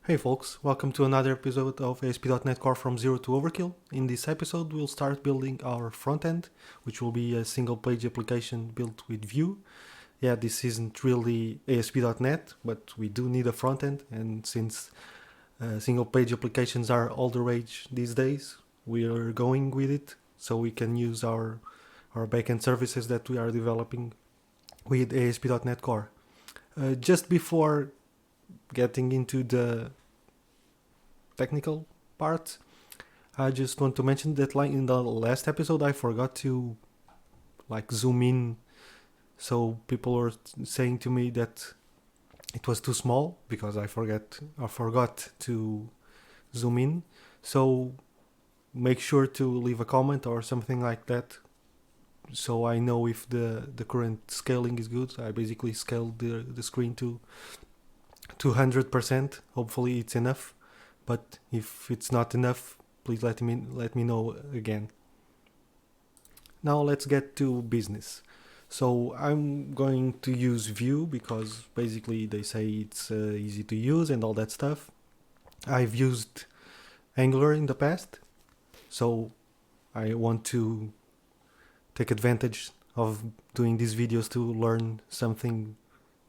Hey folks, welcome to another episode of ASP.NET Core from Zero to Overkill. In this episode we'll start building our front-end, which will be a single-page application built with Vue. Yeah, this isn't really ASP.NET, but we do need a front-end, and since single-page applications are all the rage these days, we are going with it so we can use our backend services that we are developing with ASP.NET Core. Just before getting into the technical part, I just want to mention that like in the last episode I forgot to zoom in, so people were saying to me that it was too small because I forgot to zoom in. So make sure to leave a comment or something like that so I know if the current scaling is good. I basically scaled the screen to 200%. Hopefully it's enough, but if it's not enough, please let me know again. Now let's get to business. So I'm going to use Vue because basically they say it's easy to use and all that stuff. I've used Angular in the past, so I want to take advantage of doing these videos to learn something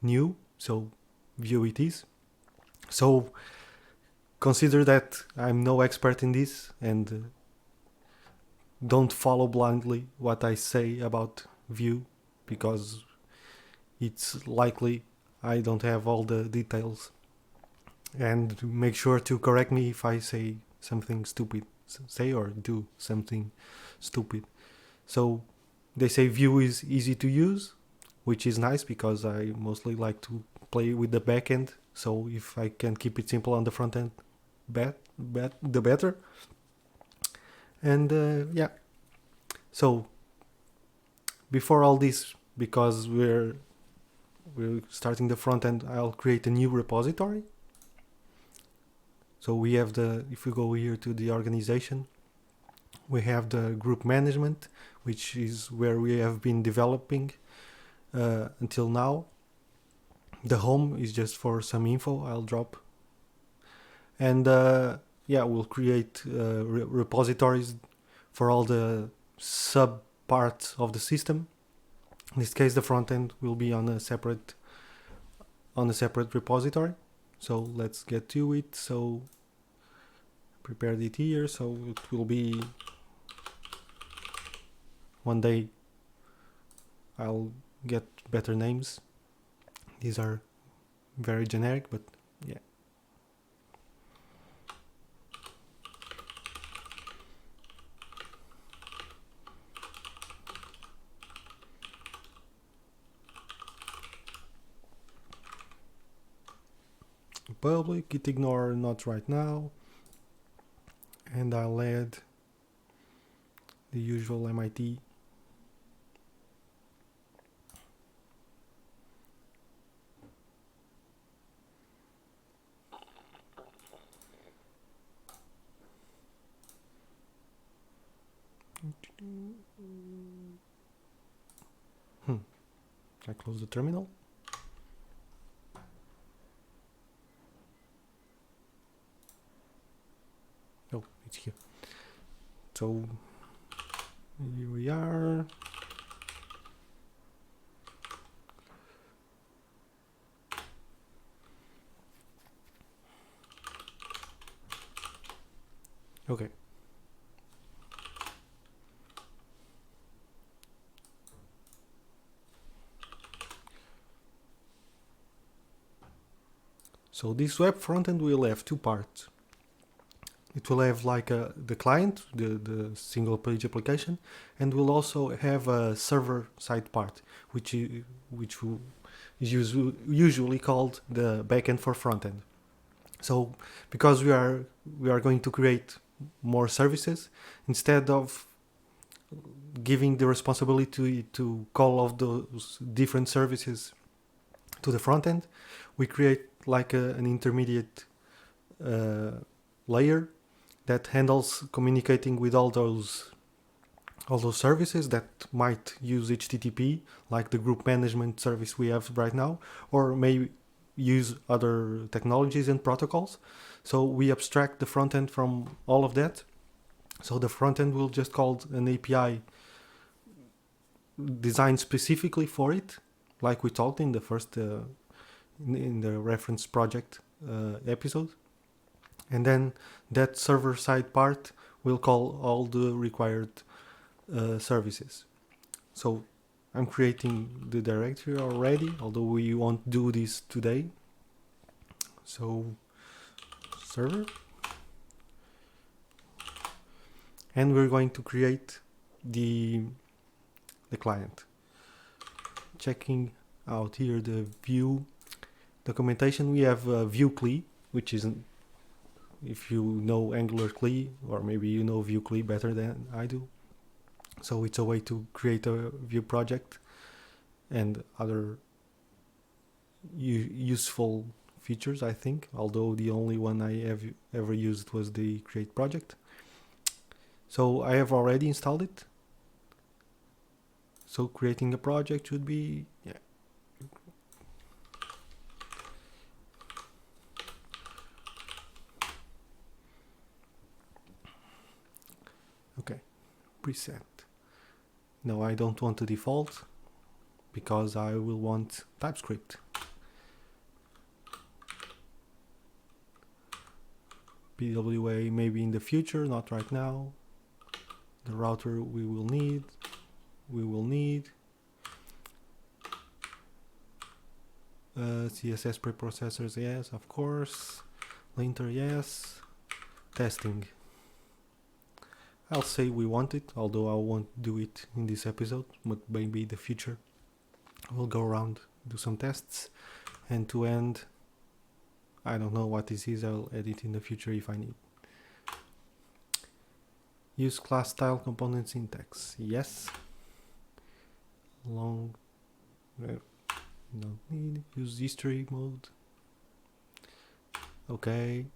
new, so Vue it is. So consider that I'm no expert in this, and don't follow blindly what I say about Vue, because it's likely I don't have all the details. And make sure to correct me if I say something stupid, say or do something stupid. So they say Vue is easy to use, which is nice because I mostly like to play with the backend. So if I can keep it simple on the front end, the better. And yeah, so before all this, because we're starting the front end, I'll create a new repository. So we have if we go here to the organization, we have the group management, which is where we have been developing until now. The home is just for some info I'll drop. And yeah, we'll create repositories for all the sub parts of the system. In this case, the front end will be on a separate repository. So let's get to it. So prepared it here. So it will be one day I'll get better names. These are very generic, but yeah. Public, git ignore not right now, and I'll add the usual MIT. I close the terminal. Oh, it's here. So here we are. Okay. So this web frontend will have two parts. It will have like the client, the single page application, and will also have a server side part, which is usually called the backend for frontend. So because we are going to create more services, instead of giving the responsibility to call of those different services to the front end, we create like an intermediate layer that handles communicating with all those services that might use HTTP, like the group management service we have right now, or use other technologies and protocols. So we abstract the front end from all of that. So the front end will just call an API designed specifically for it, like we talked in the first in the reference project episode. And then that server side part will call all the required services. So I'm creating the directory already, although we won't do this today. So server, and we're going to create the client. Checking out here the Vue documentation, we have Vue CLI, which isn't, if you know Angular CLI, or maybe you know Vue CLI better than I do. So it's a way to create a Vue project and other useful features, I think, although the only one I have ever used was the create project. So I have already installed it. So creating a project should be, yeah. Okay, preset. No, I don't want the default because I will want TypeScript. PWA maybe in the future, not right now. The router we will need. CSS preprocessors, yes, of course. Linter, yes. Testing. I'll say we want it, although I won't do it in this episode, but maybe in the future we'll go around, do some tests. End to end, I don't know what this is, I'll edit in the future if I need. Use class style component syntax, yes. Long, don't need. Use history mode, okay.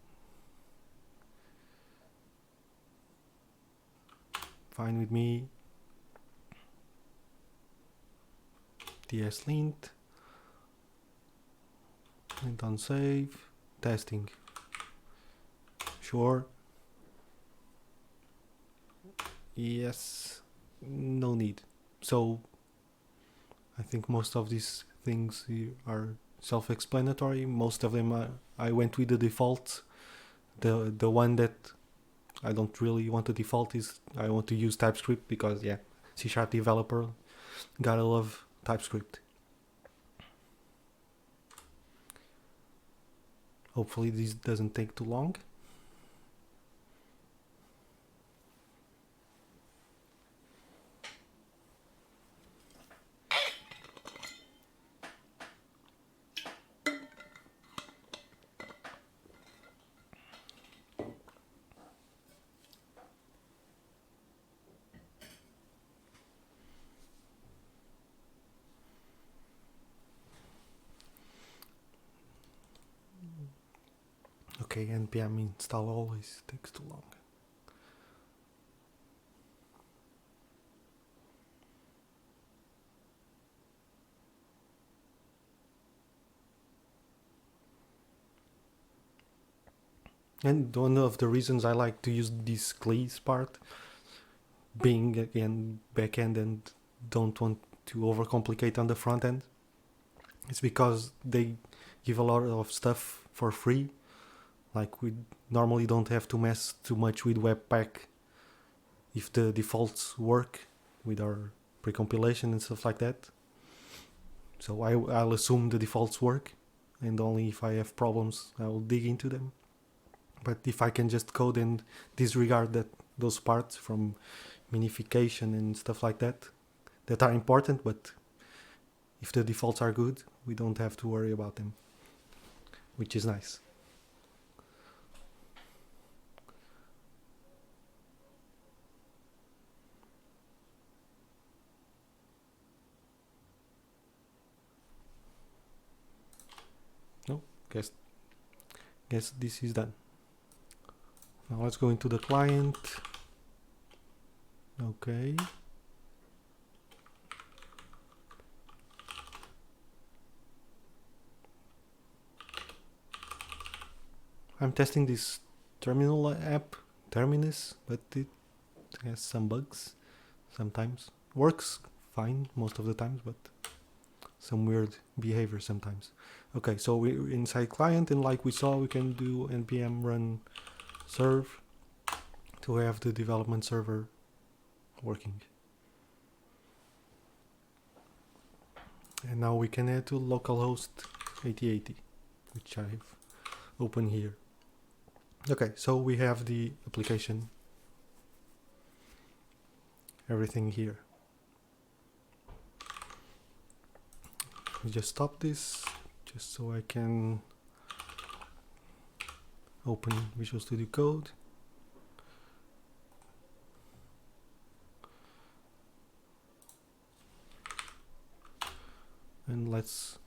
Fine with me. TS-lint, lint on save, testing, sure, yes, no need. So I think most of these things are self-explanatory. Most of them I went with the default. The one that I don't really want to default is I want to use TypeScript because, yeah, C# developer, gotta love TypeScript. Hopefully this doesn't take too long. Okay, npm install always takes too long. And one of the reasons I like to use this CLIs part, being again backend and don't want to overcomplicate on the front end, is because they give a lot of stuff for free. Like we normally don't have to mess too much with Webpack if the defaults work with our pre-compilation and stuff like that. So I'll assume the defaults work, and only if I have problems I will dig into them. But if I can just code and disregard those parts from minification and stuff like that are important, but if the defaults are good, we don't have to worry about them, which is nice. No, guess this is done. Now let's go into the client. Okay. I'm testing this terminal app, Terminus, but it has some bugs sometimes. Works fine most of the times, but some weird behavior sometimes. Okay, so we're inside client, and like we saw, we can do npm run serve to have the development server working. And now we can add to localhost 8080, which I've opened here. Okay, so we have the application, everything here. We just stop this just so I can open Visual Studio Code. And let's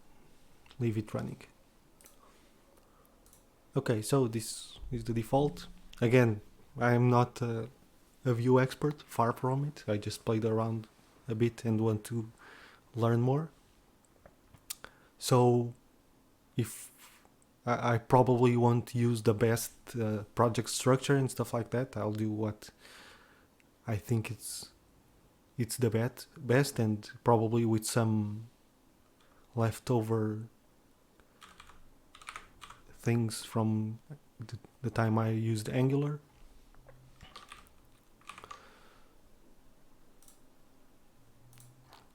leave it running. Okay, so this is the default. Again, I am not a Vue expert, far from it. I just played around a bit and want to learn more. So if I probably won't use the best project structure and stuff like that, I'll do what I think it's the best, and probably with some leftover things from the time I used Angular.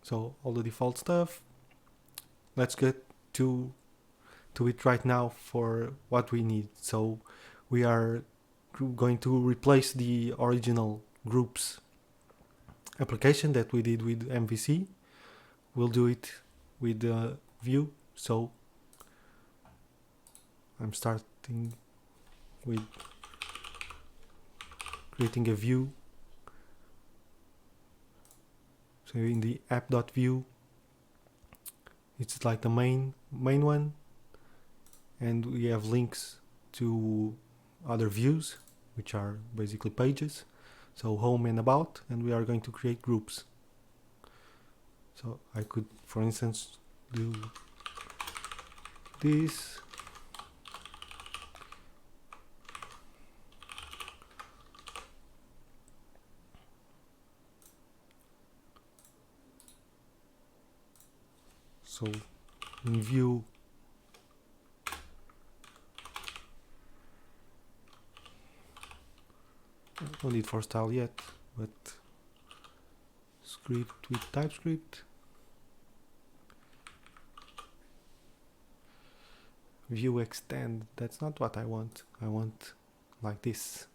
So all the default stuff. Let's get to it right now for what we need. So we are going to replace the original groups application that we did with MVC. We'll do it with Vue. So I'm starting with creating a Vue. So in the app.vue, it's like the main one, and we have links to other views, which are basically pages. So home and about, and we are going to create groups. So I could, for instance, do this. So in Vue, no need for style yet, but script with TypeScript. Vue extend, that's not what I want. I want like this.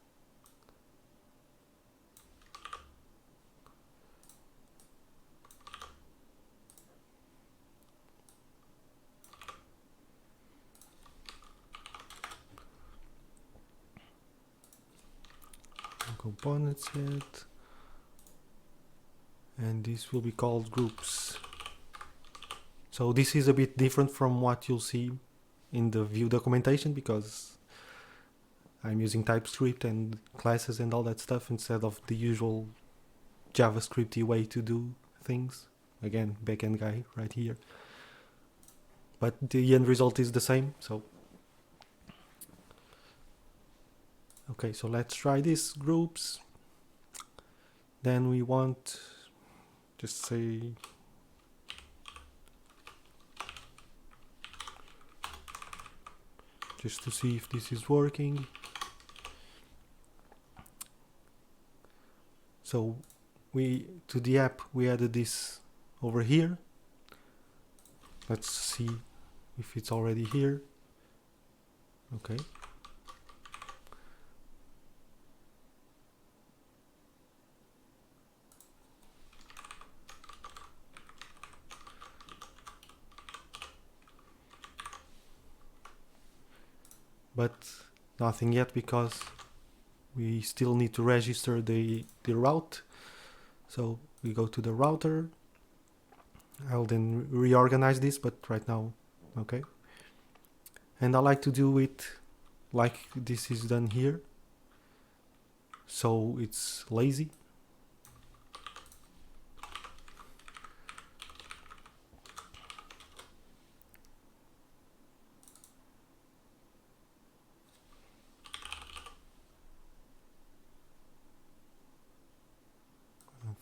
Component set, and this will be called groups. So this is a bit different from what you'll see in the Vue documentation, because I'm using TypeScript and classes and all that stuff instead of the usual JavaScripty way to do things. Again, backend guy right here. But the end result is the same. So okay, so let's try this groups. Then we want, just say, just to see if this is working. So to the app we added this over here. Let's see if it's already here. Okay. But nothing yet, because we still need to register the route. So we go to the router. I'll then reorganize this, but right now, okay. And I like to do it like this is done here, so it's lazy.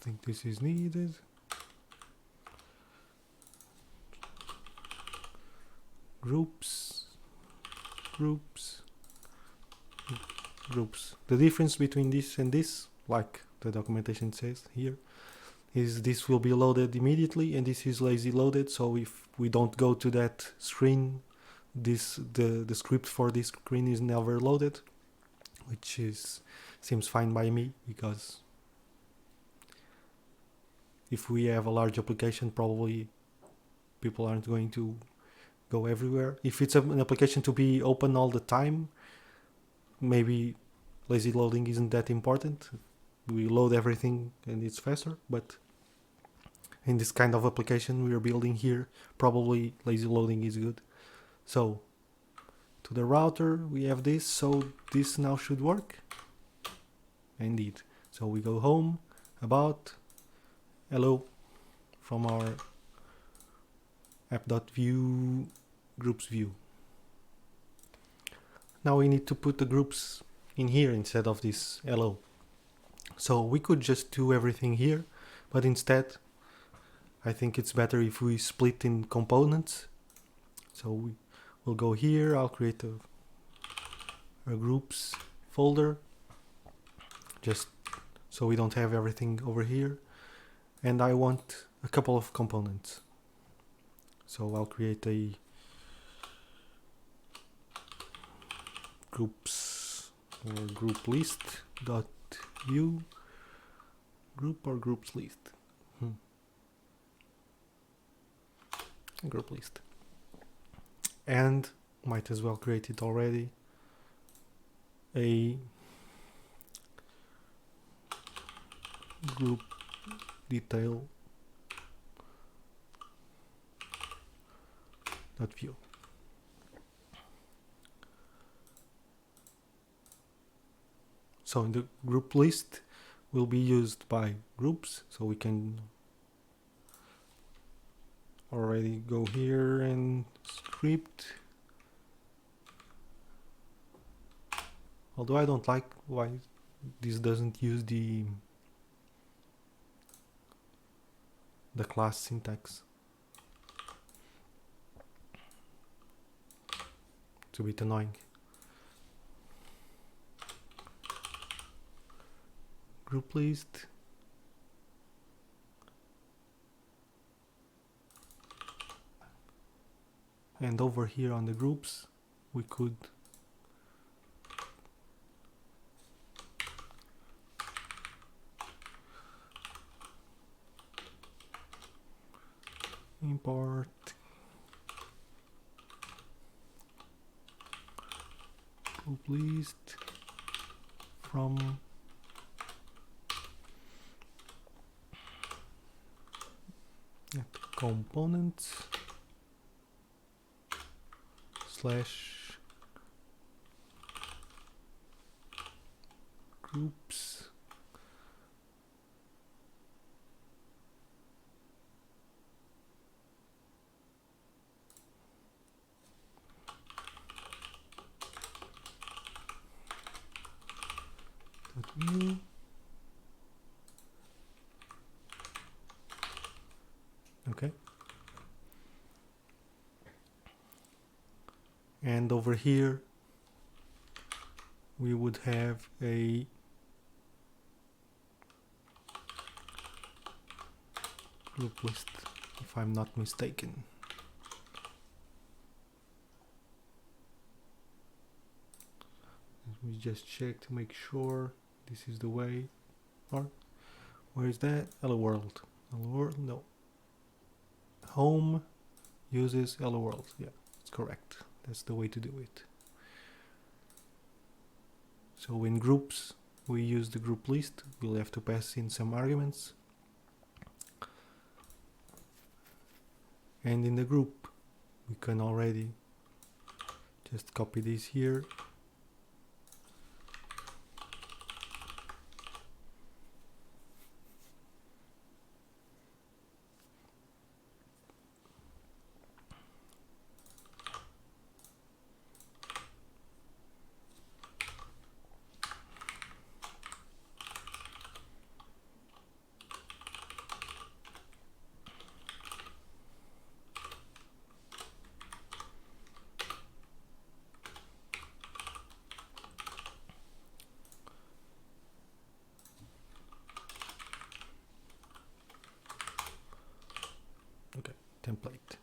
think this is needed. Groups. The difference between this and this, like the documentation says here, is this will be loaded immediately and this is lazy loaded. So if we don't go to that screen, the script for this screen is never loaded, which seems fine by me, because if we have a large application, probably people aren't going to go everywhere. If it's an application to be open all the time, maybe lazy loading isn't that important. We load everything and it's faster, but in this kind of application we are building here, probably lazy loading is good. So to the router we have this, so this now should work. Indeed. So we go home, about, hello, from our app.view groups view. Now we need to put the groups in here instead of this hello. So we could just do everything here, but instead I think it's better if we split in components. So we'll go here, I'll create a groups folder, just so we don't have everything over here. And I want a couple of components. So I'll create a groups or group list dot view group or groups list. Group list. And might as well create it already. A group detail dot view. So in the group list will be used by groups, so we can already go here and script. Although I don't like why this doesn't use the class syntax. It's a bit annoying. Group list. And over here on the groups, we could import group list from components slash groups view. Okay. And over here we would have a group list, if I'm not mistaken. Let me just check to make sure this is the way. Or where is that? Hello world. Hello world? No. Home uses hello world. Yeah, it's correct. That's the way to do it. So in groups we use the group list. We'll have to pass in some arguments. And in the group we can already just copy this here. template.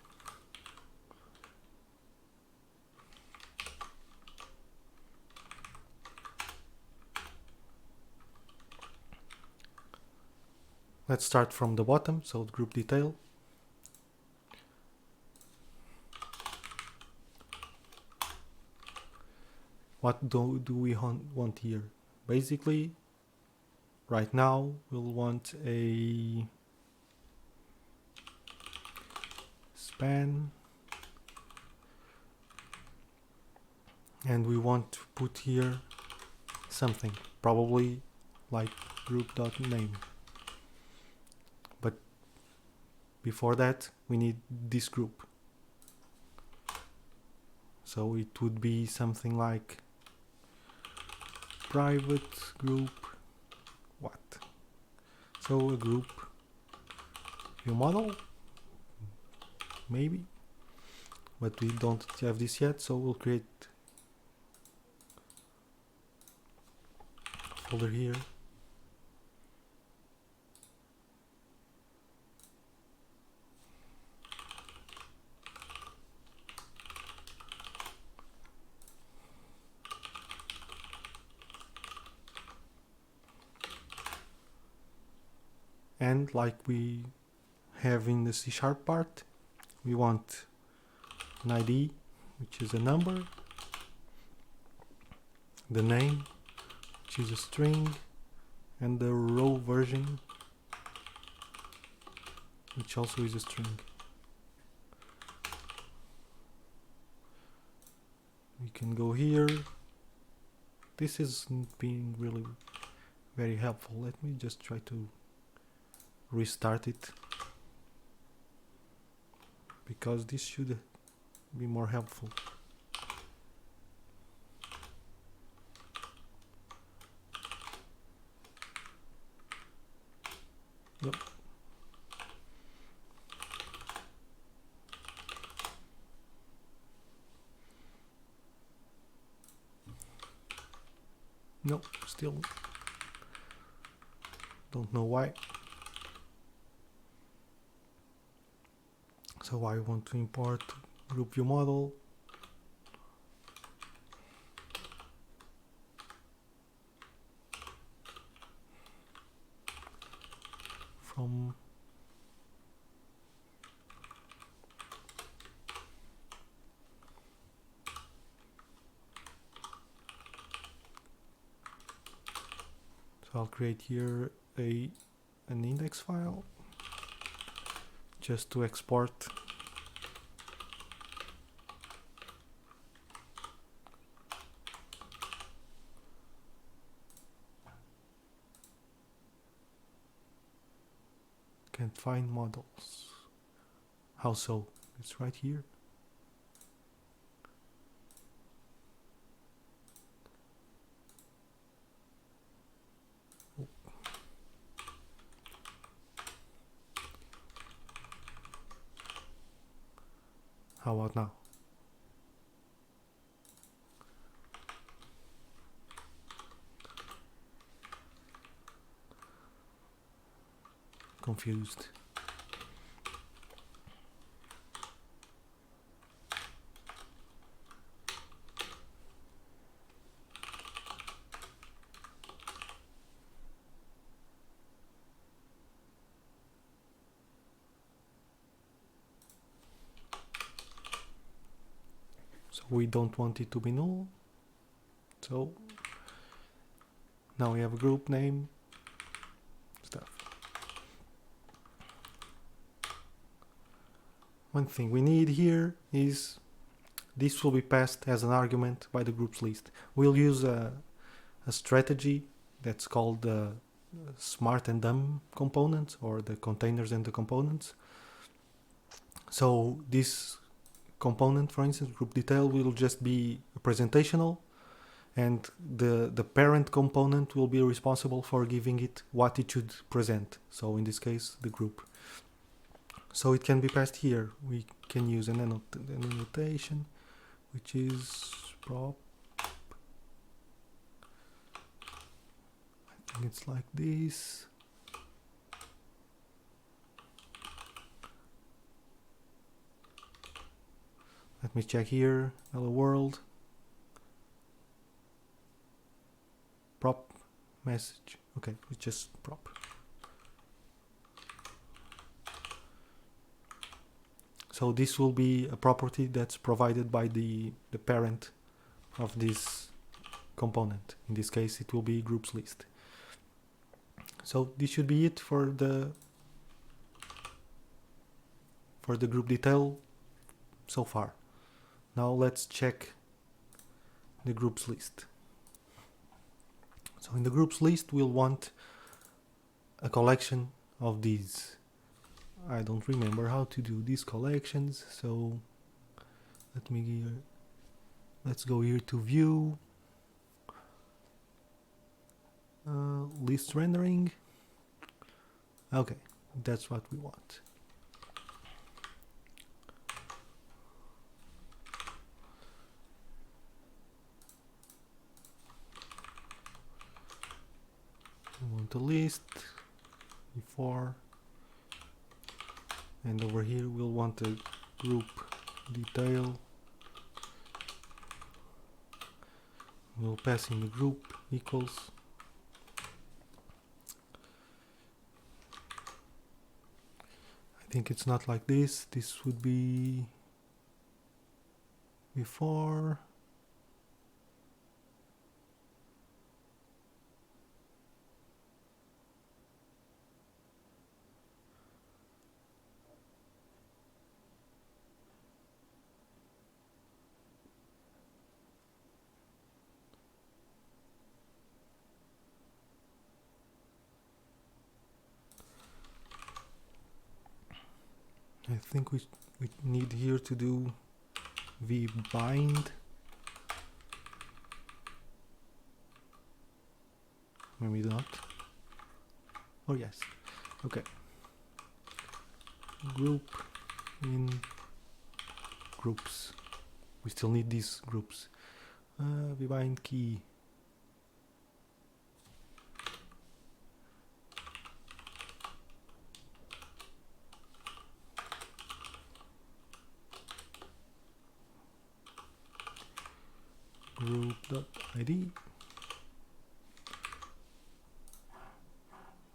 Let's start from the bottom, so group detail. What do we want here? Basically, right now we'll want a span, and we want to put here something, probably like group.name. But before that, we need this group. So it would be something like private group what? So a group view model, maybe, but we don't have this yet, so we'll create a folder here. And like we have in the C# part, we want an ID, which is a number, the name, which is a string, and the row version, which also is a string. We can go here. This isn't being really very helpful. Let me just try to restart it, because this should be more helpful. Yep. No, still don't know why. So I want to import group view model. From so I'll create here an index file just to export can't find models. How so? It's right here. How about now? Confused. So we don't want it to be null. So now we have a group name stuff. One thing we need here is this will be passed as an argument by the groups list. We'll use a strategy that's called the smart and dumb components, or the containers and the components. So this component, for instance, group detail, will just be presentational, and the parent component will be responsible for giving it what it should present. So in this case, the group. So it can be passed here. We can use an annotation, which is prop. I think it's like this. me check here. Hello world. Prop message. Okay, it's just prop. So this will be a property that's provided by the parent of this component. In this case, it will be groups list. So this should be it for the group detail so far. Now let's check the groups list. So in the groups list, we'll want a collection of these. I don't remember how to do these collections, so let's go here to view, list rendering. Okay, that's what we want. We want a list before, and over here we'll want a group detail. We'll pass in the group equals. I think it's not like this. This would be before. I think we need here to do vbind. Maybe not. Oh yes. Okay. Group in groups. We still need these groups. Vbind key. Group.id.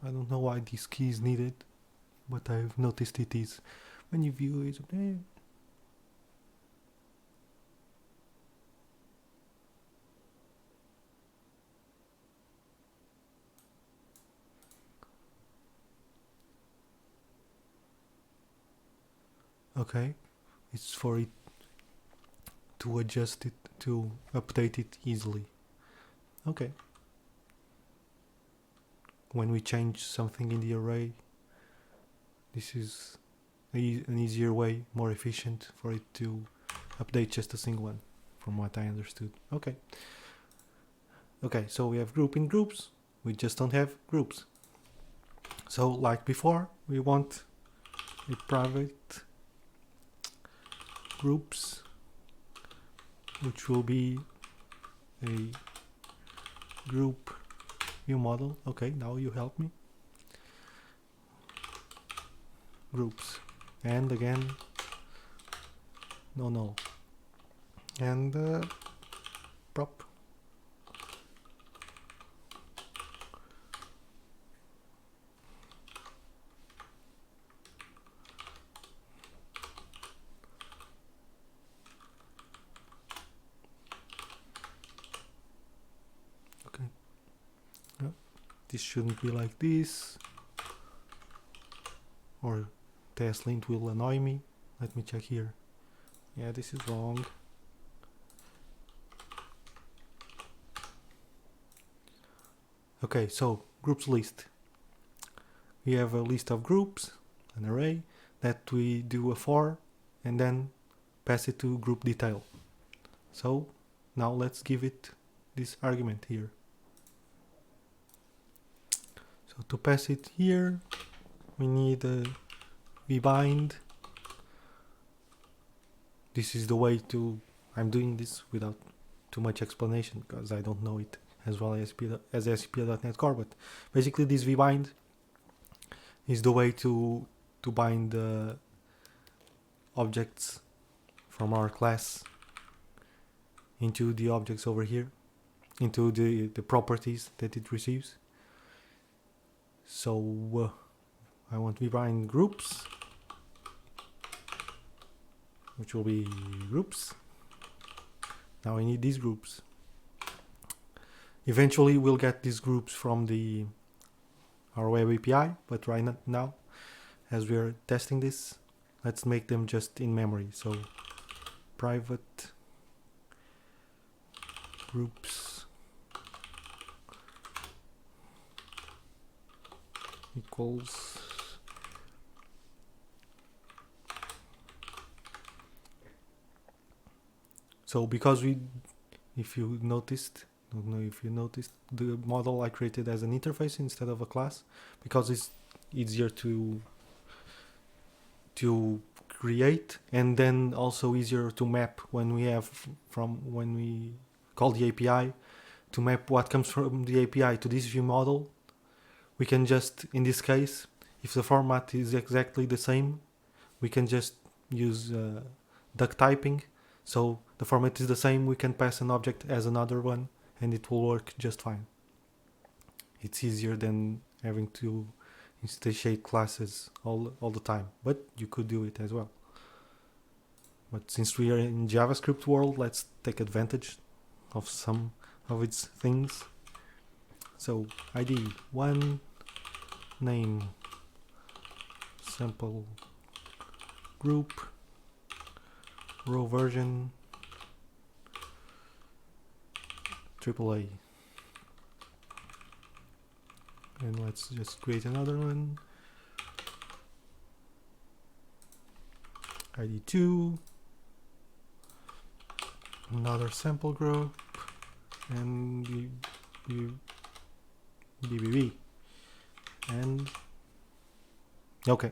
I don't know why this key is needed, but I've noticed it is. When you view it, okay, it's for it to adjust it, to update it easily. Okay. When we change something in the array, this is an easier way, more efficient for it to update just a single one, from what I understood. Okay. Okay, so we have group in groups, we just don't have groups. So like before, we want a private groups, which will be a group view model. Okay, now you help me. Groups, and again, no, and prop. Okay, this shouldn't be like this, or test lint will annoy me. Let me check here. Yeah, this is wrong. Okay, so groups list. We have a list of groups, an array, that we do a for and then pass it to group detail. So now let's give it this argument here. So to pass it here, we need a vbind. This is the way to, I'm doing this without too much explanation because I don't know it as well as ASP.NET Core, but basically this vbind is the way to bind objects from our class into the objects over here, into the properties that it receives. So I want to define groups, which will be groups. Now I need these groups. Eventually we'll get these groups from our web API, but right now, as we're testing this, let's make them just in memory. So private groups equals so because if you noticed, don't know if you noticed, the model I created as an interface instead of a class, because it's easier to create, and then also easier to map when we call the API, to map what comes from the API to this Vue model. We can just, in this case, if the format is exactly the same, we can just use duck typing. So the format is the same, we can pass an object as another one, and it will work just fine. It's easier than having to instantiate classes all the time, but you could do it as well. But since we are in JavaScript world, let's take advantage of some of its things. So ID 1, name, sample group, row version, AAA. And let's just create another one. ID 2, another sample group, and BBB. And okay.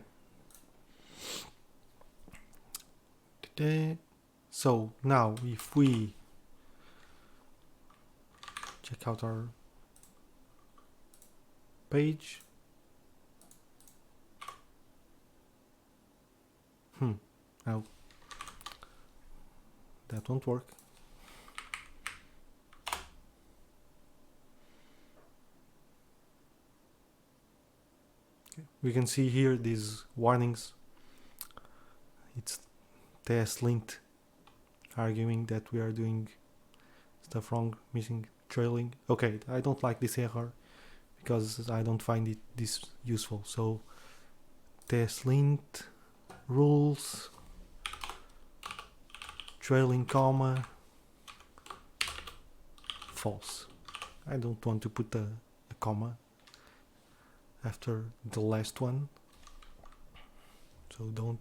So now if we check out our page, now that won't work. Okay. We can see here these warnings. It's TS-lint arguing that we are doing stuff wrong, missing, trailing. Okay, I don't like this error because I don't find it this useful. So TS-lint rules, trailing comma, false. I don't want to put a comma after the last one, so don't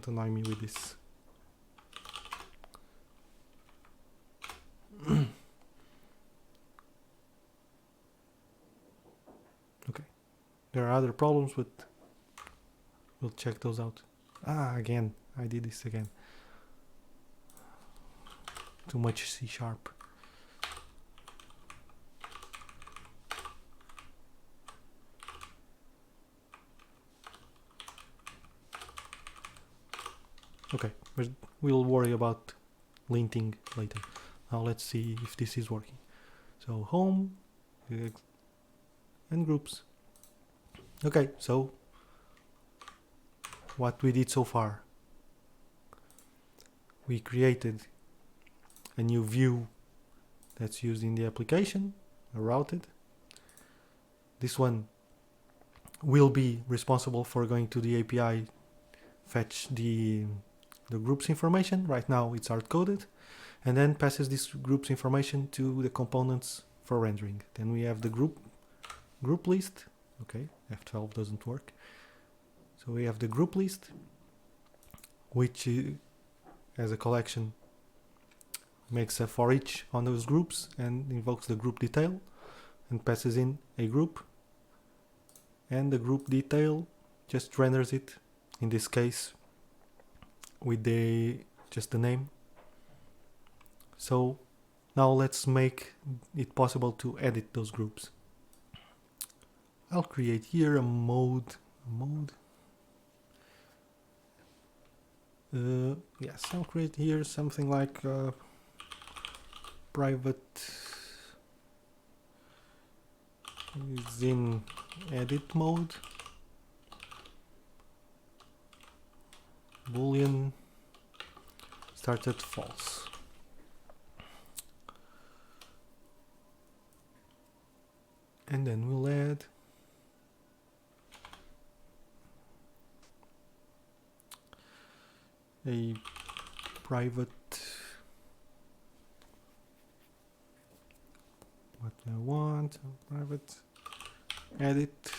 annoy me with this. Okay, there are other problems, but we'll check those out. Again, I did this again. Too much C#. Okay, we'll worry about linting later. Now let's see if this is working. So home and groups. Okay, so what we did so far, we created a new view that's used in the application, routed. This one will be responsible for going to the API, fetch the group's information. Right now it's hard-coded, and then passes this group's information to the components for rendering. Then we have the group list. Okay, F12 doesn't work. So we have the group list, which as a collection makes a for each on those groups and invokes the group detail and passes in a group, and the group detail just renders it, in this case with just the name. So now let's make it possible to edit those groups. I'll create here a mode Yes, I'll create here something like private is in edit mode, boolean started false. And then we'll add a private, what I want, private edit,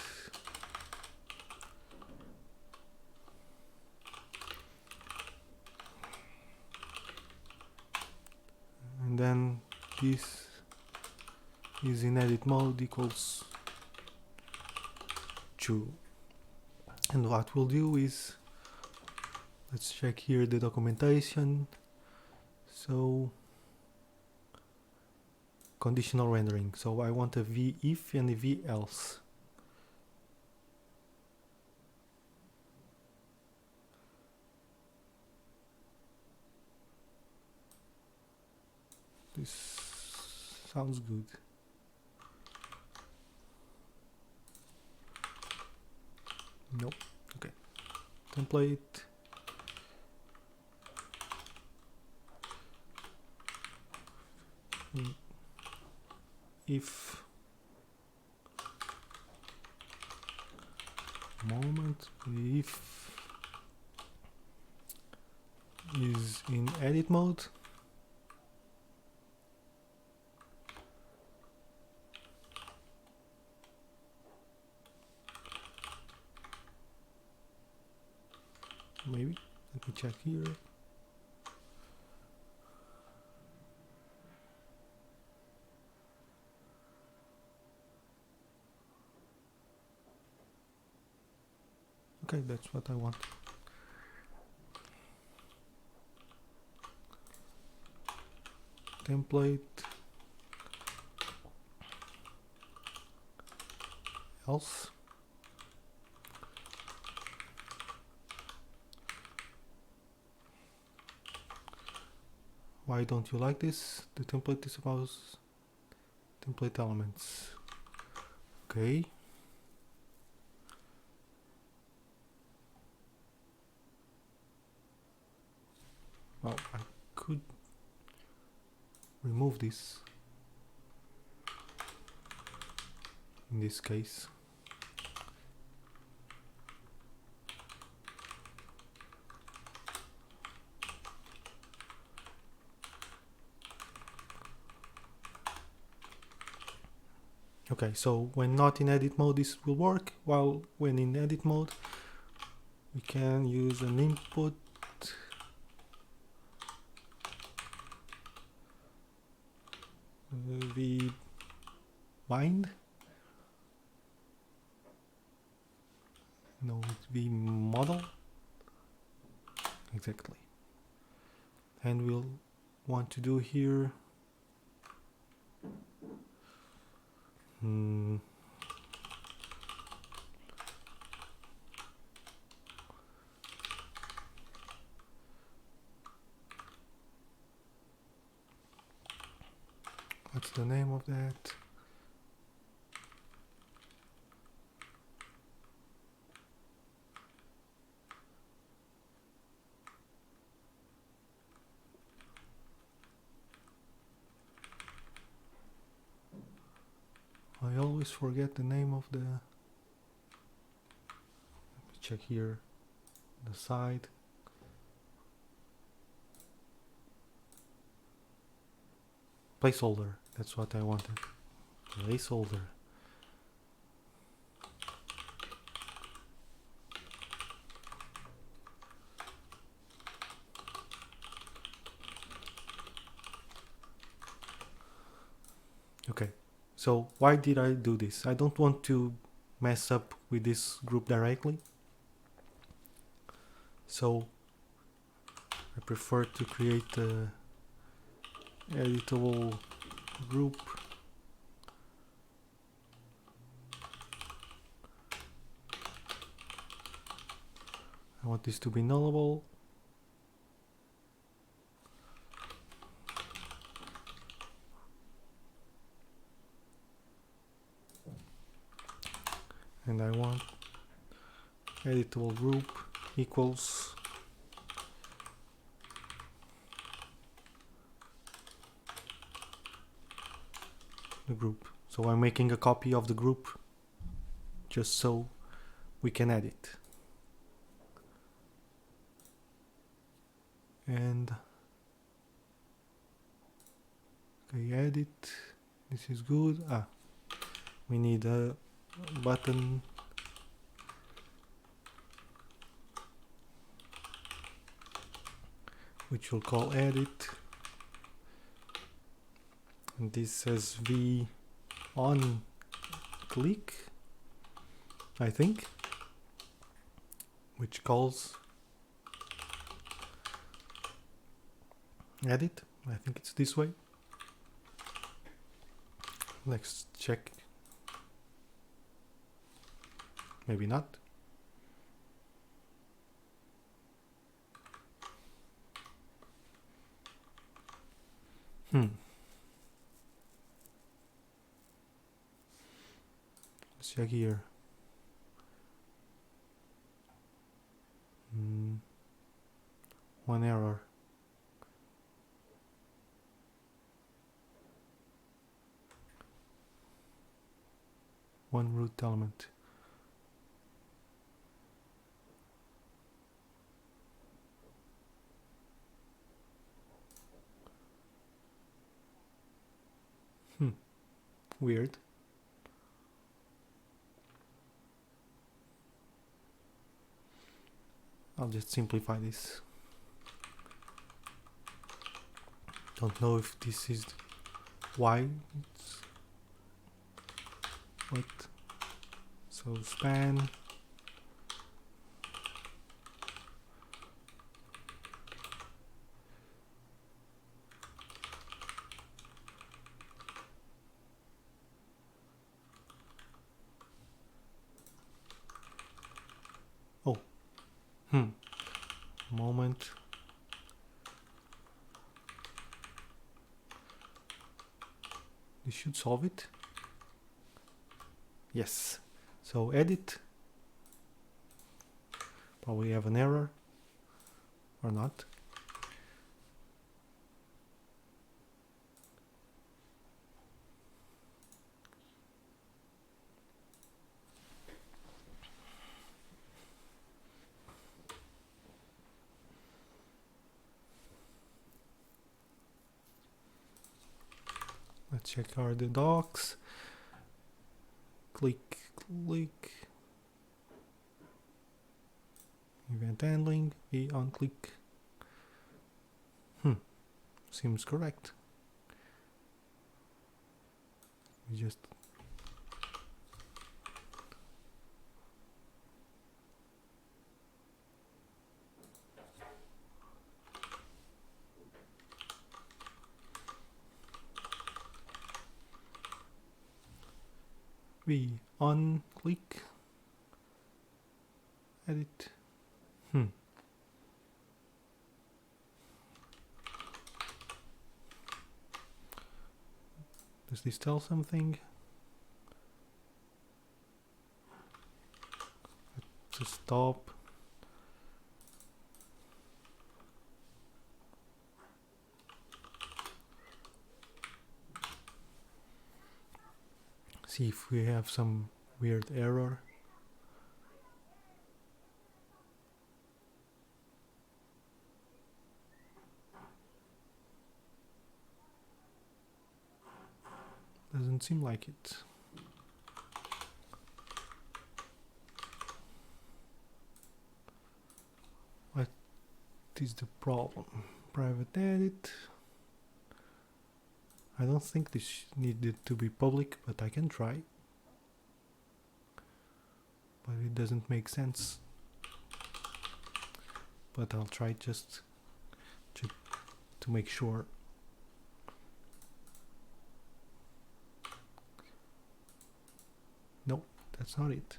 and then this is in edit mode equals true. And what we'll do is, let's check here the documentation. So conditional rendering, so I want a v if and a v else. This sounds good. Nope. Okay. Template. If moment, if is in edit mode. Maybe. Let me check here. Okay, that's what I want. Template else. Why don't you like this? The template is about template elements. Okay. Well, I could remove this in this case. Okay, so when not in edit mode this will work, while when in edit mode we can use an input v bind, no, it's v model, exactly, and we'll want to do here what's the name of that? I always forget the name of the, let me check here, the side. Placeholder, that's what I wanted. Placeholder. Okay, so why did I do this? I don't want to mess up with this group directly. So I prefer to create a editable group. I want this to be nullable. and I want editable group equals the group. So I'm making a copy of the group just so we can edit. And okay, edit. This is good. We need a button which we'll call edit, and this says v on click, I think, which calls edit. I think it's this way. Let's check. Maybe not. Let's check here. One error. One root element. Weird. I'll just simplify this. Don't know if this is why it's what. So span moment. This should solve it. Yes. So edit. Probably have an error or not. Let's check the docs. Click. Event handling, v on click. Seems correct. We just v on click. Edit. Does this tell something? Let's stop. See if we have some weird error. Doesn't seem like it. What is the problem? Private edit. I don't think this needed to be public, but I can try. But it doesn't make sense. But I'll try just to make sure. Nope, that's not it.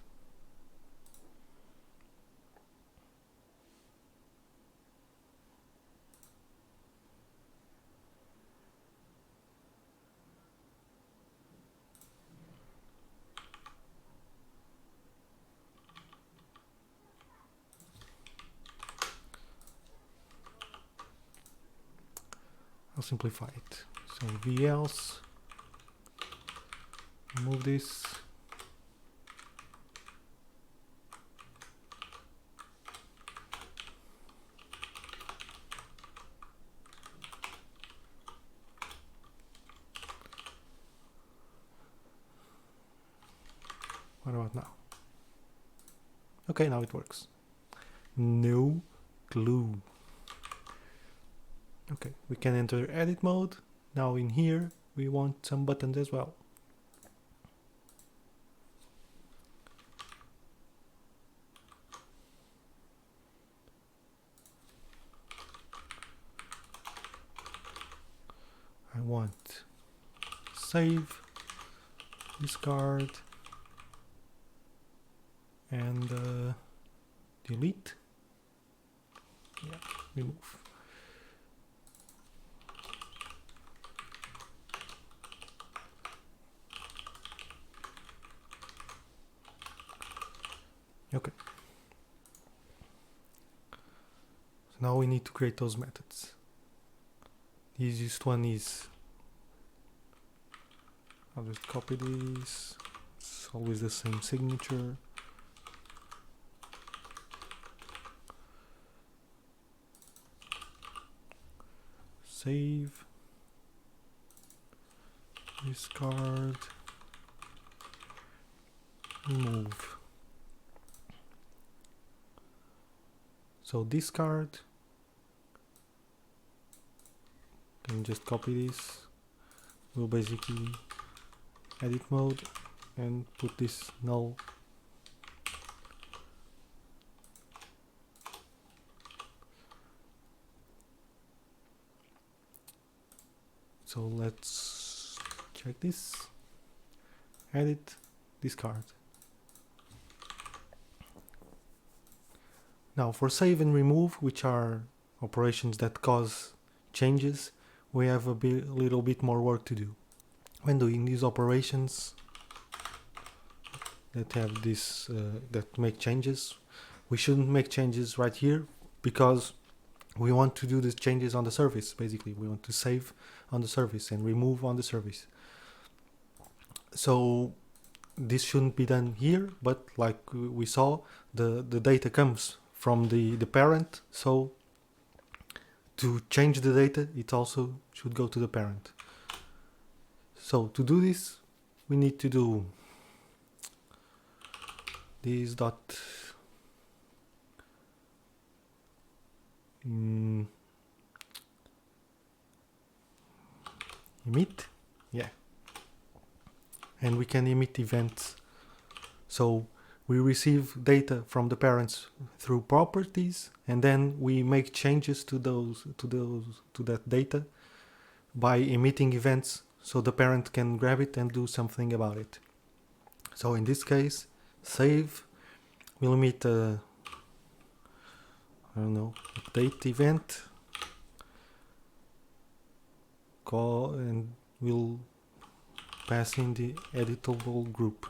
I'll simplify it. So velse, remove this. What about now? Okay, now it works. No clue. Okay, we can enter edit mode. Now in here, we want some buttons as well. I want save, discard, and delete. Yeah, remove. Okay. So now we need to create those methods. The easiest one is, I'll just copy this. It's always the same signature. Save, discard, remove. So discard, can just copy this. We'll basically edit mode and put this null. So let's check this. Edit, discard. Now for save and remove, which are operations that cause changes, we have a little bit more work to do. When doing these operations that have this that make changes, we shouldn't make changes right here because we want to do the changes on the service. Basically, we want to save on the service and remove on the service. So this shouldn't be done here, but like we saw, the data comes from the parent, so to change the data it also should go to the parent. So to do this we need to do this dot emit, yeah, and we can emit events. So we receive data from the parents through properties, and then we make changes to that data by emitting events, so the parent can grab it and do something about it. So in this case, save will emit a, I don't know, update event, call, and we'll pass in the editable group,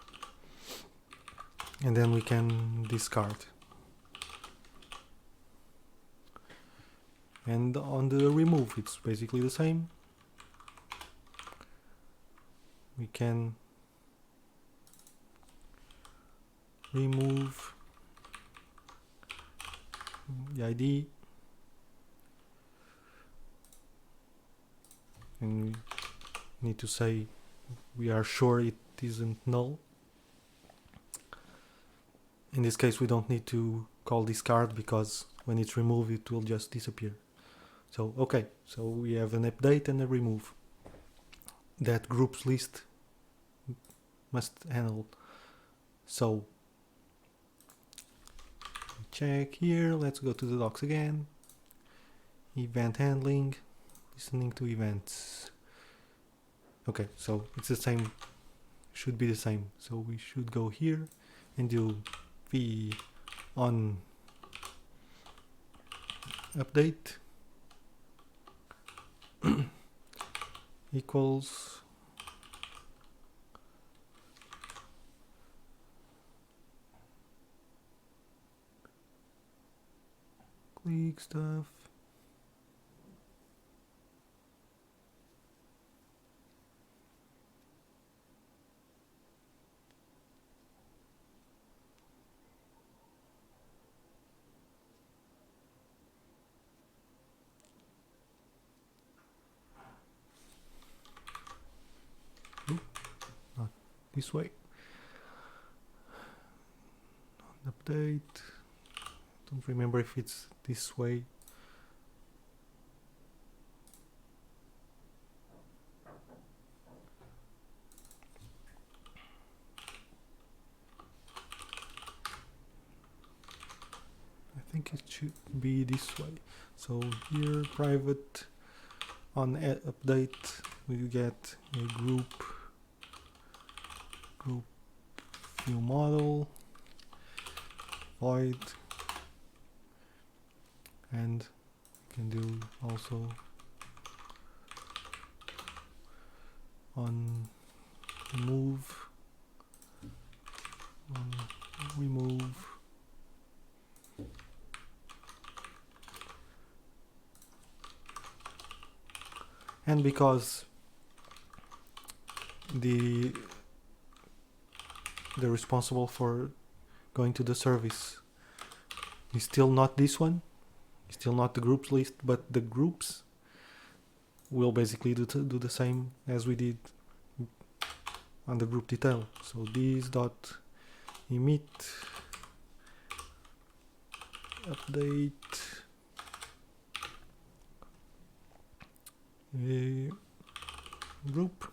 and then we can discard. And on the remove, it's basically the same. We can remove the ID, and we need to say we are sure it isn't null. In this case we don't need to call discard because when it's removed it will just disappear. So okay, so we have an update and a remove that groups list must handle. So check here, let's go to the docs again, event handling, listening to events. Okay, so it's the same, should be the same. So we should go here and do v on update equals click stuff, this way. Update. Don't remember if it's this way. I think it should be this way. So here, private on update, we get a group view model void, and you can do also on remove, and because the responsible for going to the service is still not this one, it's still not the groups list, but the groups will basically do the same as we did on the group detail. So this dot emit update group.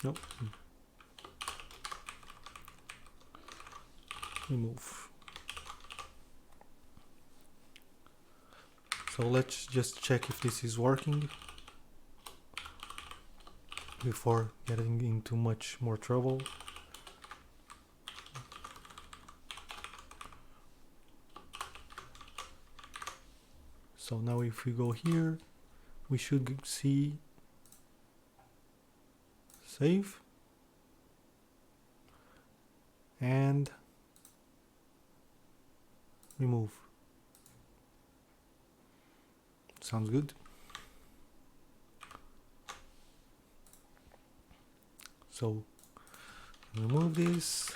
Nope. Remove. So let's just check if this is working before getting into much more trouble. So now if we go here, we should see save and remove. Sounds good. So remove this,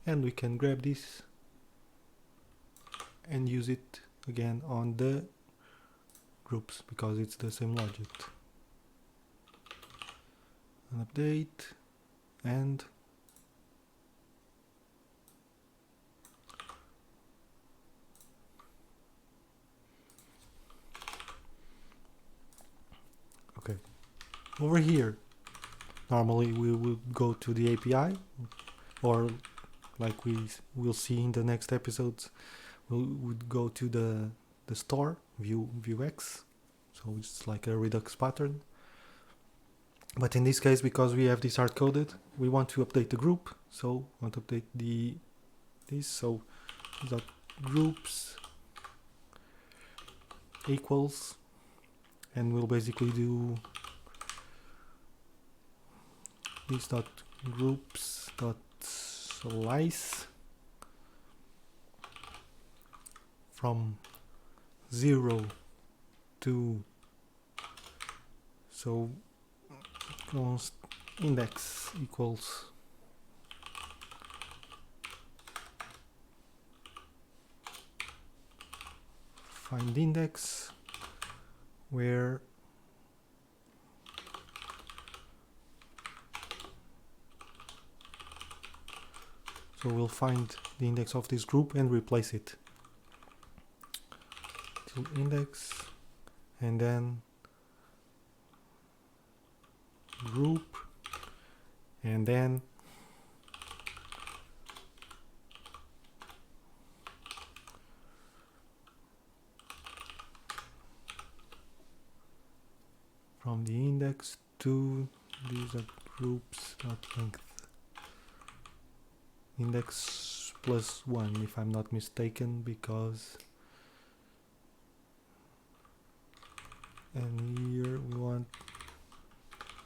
and we can grab this and use it again on the groups because it's the same logic. An update and okay. Over here, normally we will go to the API, or like we will see in the next episodes, we would go to the store, Vue.js. So it's like a Redux pattern. But in this case, because we have this hard coded, we want to update the group. So we want to update this. So dot groups equals, and we'll basically do this dot groups dot slice from 0 to, so const index equals find index, where so we'll find the index of this group and replace it to index, and then group, and then from the index to these are groups dot length index plus 1, if I'm not mistaken, because and here we want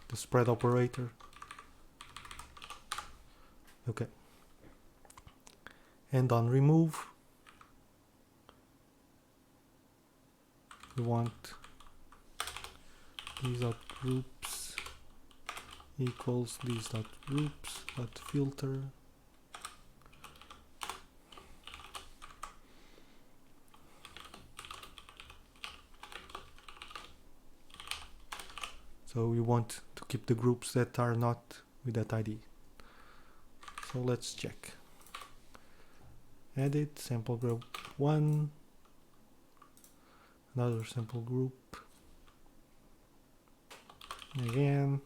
the spread operator. Okay, and on remove we want these dot groups equals these dot groups dot filter So we want to keep the groups that are not with that ID. So let's check. Edit sample group 1, another sample group, again,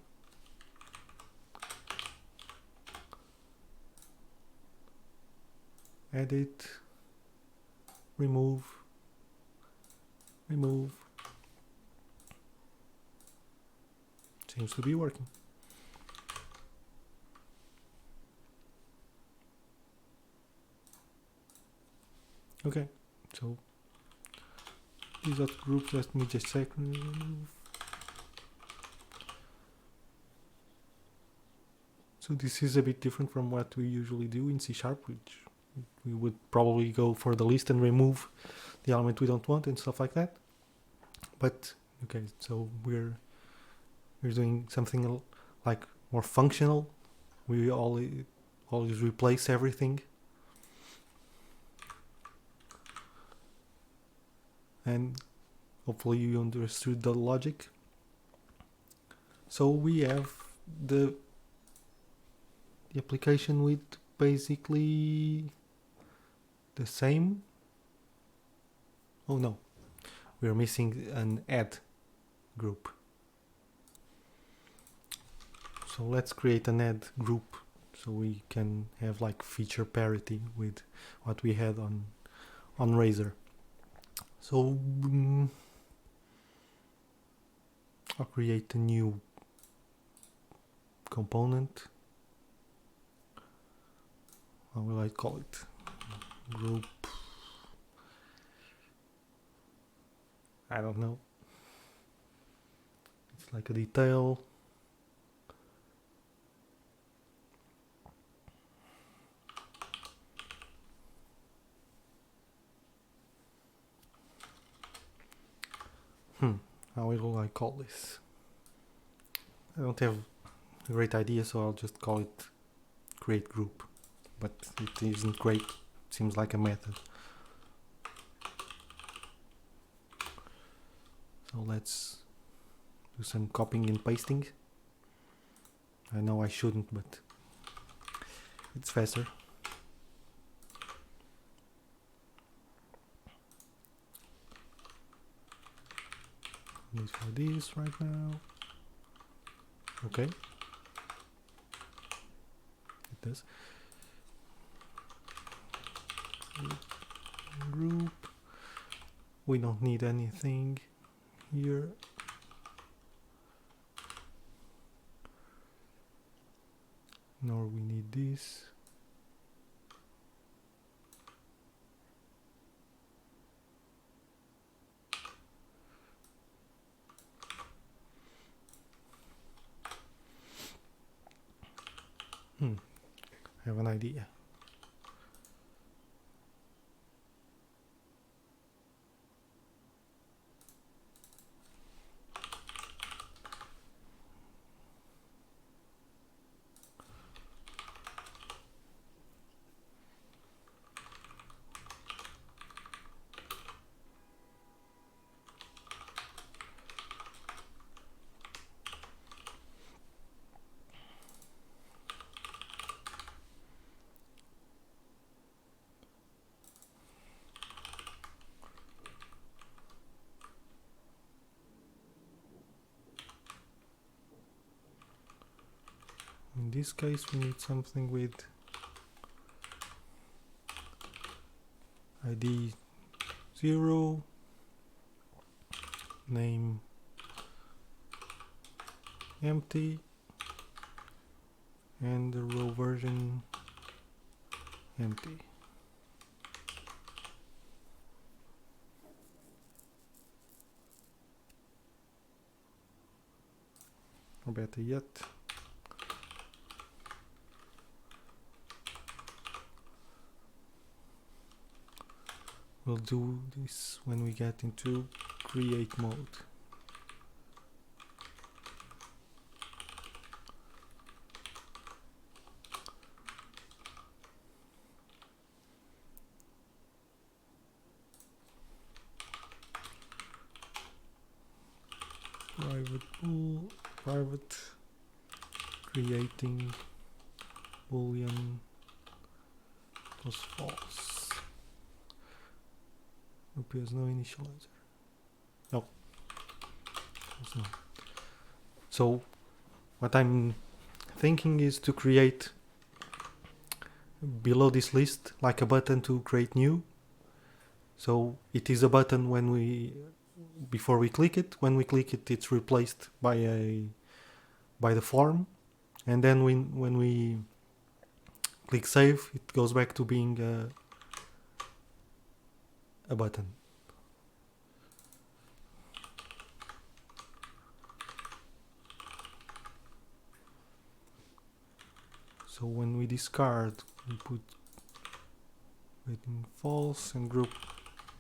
edit, remove, remove. Seems to be working. Okay, so these are groups. Let me just check. So this is a bit different from what we usually do in C#, which we would probably go for the list and remove the element we don't want and stuff like that. But okay, so we're doing something like more functional. We always replace everything. And hopefully you understood the logic. So we have the application with basically the same. Oh no, we're missing an add group. So let's create an add group so we can have like feature parity with what we had on Razor. So I'll create a new component. How will I call it? Group. I don't know. It's like a detail. How will I call this? I don't have a great idea, so I'll just call it create group. But it isn't great. It seems like a method. So let's do some copying and pasting. I know I shouldn't, but it's faster. Need for this right now. Okay. It does. Group. We don't need anything here. Nor we need this. I have an idea. In this case, we need something with ID 0, name empty, and the row version empty. Or better yet, we'll do this when we get into create mode. Private pool private creating boolean plus false. Appears no initializer. No. No. So what I'm thinking is to create below this list like a button to create new. So it is a button when before we click it. When we click it, it's replaced by the form, and then when we click save, it goes back to being a button. So when we discard, we put waiting false and group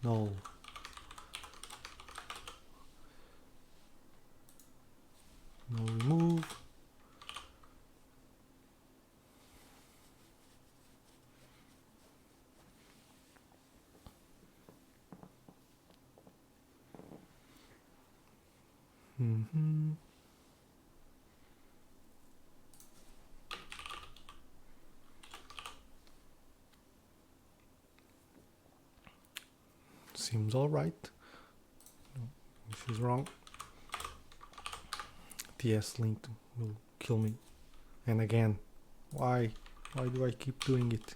null. Now remove. Seems alright. No, this is wrong. TS link will kill me. And again, why do I keep doing it?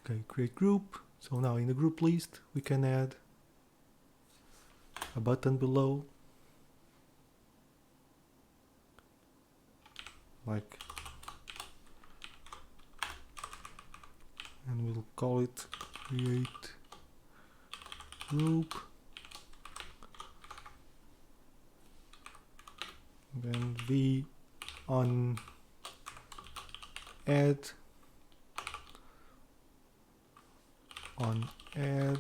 Okay, create group. So now in the group list we can add a button below, like, and we'll call it create group, then v on add on add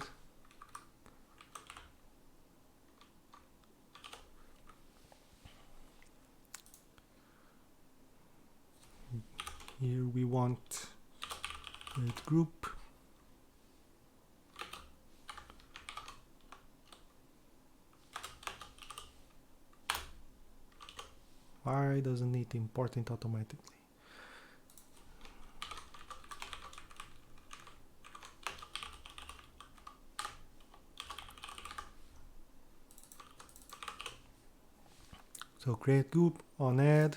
here we want create group why doesn't it import it automatically? So create group on add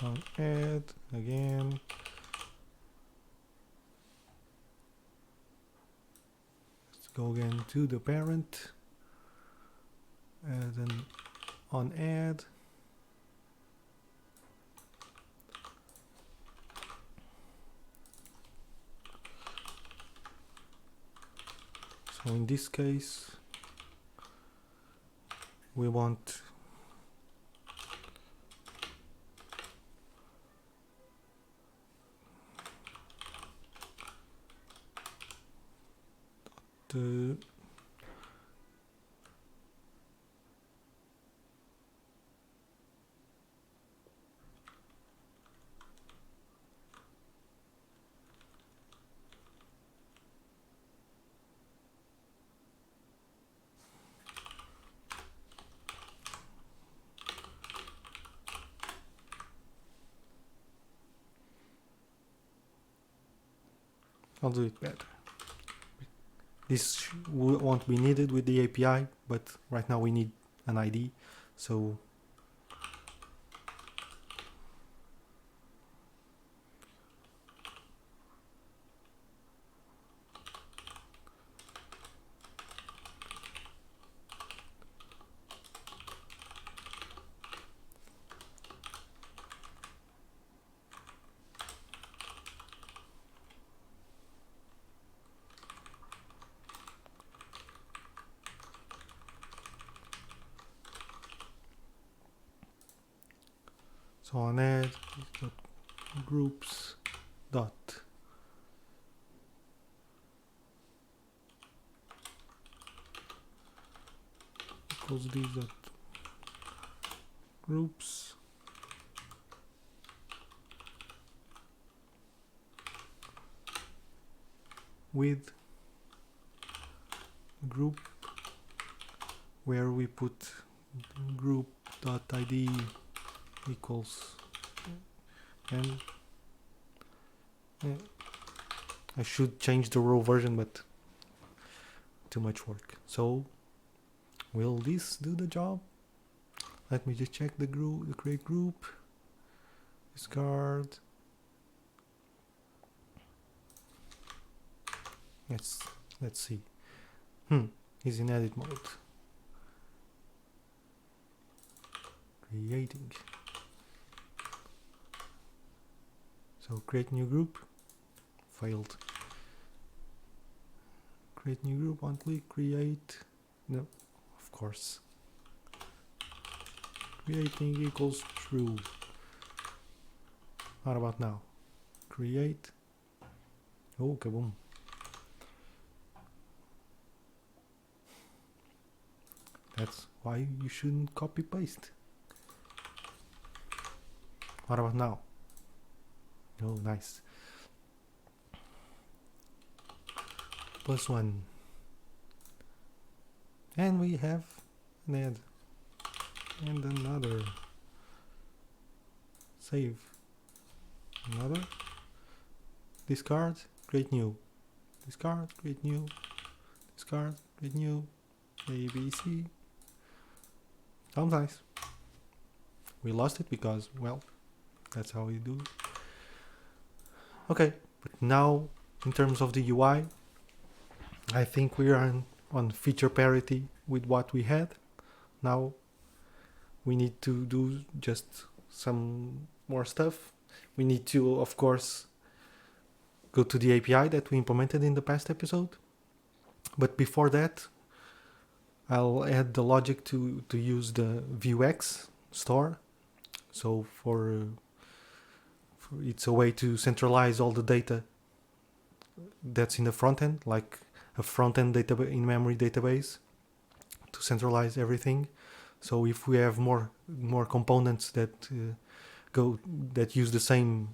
on add again. Let's go again to the parent and then on add. So in this case we want the I'll do it better. This won't be needed with the API, but right now we need an ID. So on add groups dot equals these dot groups with group where we put group.id equals and I should change the row version, but too much work. So will this do the job? Let me just check the group, the create group, discard. Let's see. Is in edit mode. Creating. So create new group. Failed. Create new group, one click, create. No, of course. Creating equals true. What about now? Create. Oh, kaboom. That's why you shouldn't copy paste. What about now? Oh, nice. +1. And we have an add. And another. Save. Another. Discard, create new. Discard, create new. Discard, create new. A, B, C. Sounds nice. We lost it because, well, that's how we do it. Okay, but now in terms of the UI, I think we are on feature parity with what we had. Now we need to do just some more stuff. We need to, of course, go to the API that we implemented in the past episode. But before that, I'll add the logic to use the Vue.js store. So it's a way to centralize all the data that's in the front end, like a front end database in-memory database, to centralize everything. So if we have more components that use the same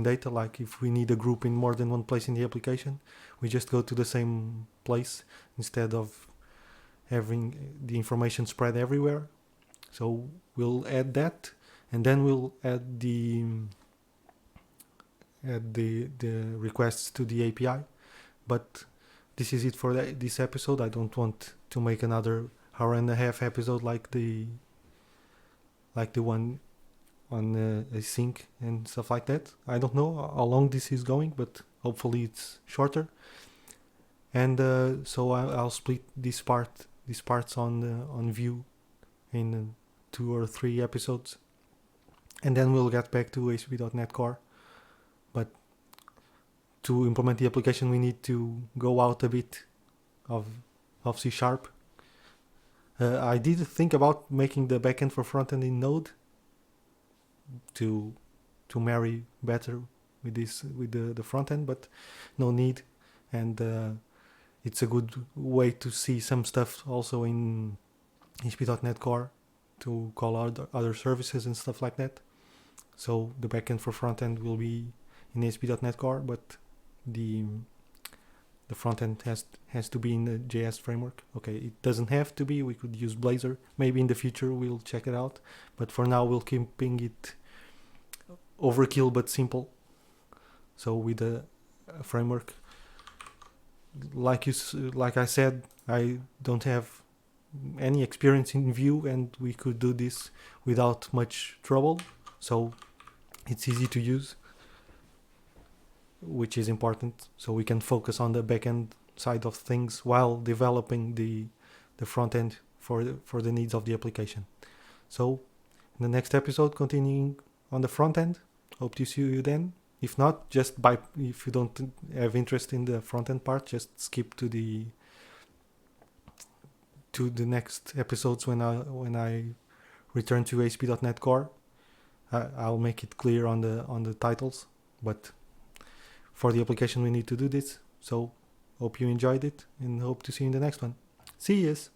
data, like if we need a group in more than one place in the application, we just go to the same place instead of having the information spread everywhere. So we'll add that, and then we'll add the requests to the API. But this is it for this episode. I don't want to make another hour and a half episode like the one on async and stuff like that. I don't know how long this is going, but hopefully it's shorter. And so I'll split these parts on Vue in 2 or 3 episodes, and then we'll get back to ASP.NET Core. But to implement the application, we need to go out a bit of C#. I did think about making the backend for frontend in Node to marry better with the frontend, but no need. And it's a good way to see some stuff also in ASP.NET Core to call other services and stuff like that. So the backend for frontend will be in ASP.NET Core, but the frontend has to be in the JS framework. Okay, it doesn't have to be. We could use Blazor. Maybe in the future we'll check it out. But for now we'll keeping it overkill but simple. So with a framework, like I said, I don't have any experience in Vue, and we could do this without much trouble. So it's easy to use, which is important. So we can focus on the backend side of things while developing the front end for the needs of the application. So in the next episode, continuing on the front end. Hope to see you then. If not, if you don't have interest in the front end part, just skip to the next episodes when I return to ASP.NET Core, I'll make it clear on the titles, but for the application we need to do this. So hope you enjoyed it and hope to see you in the next one. See yous!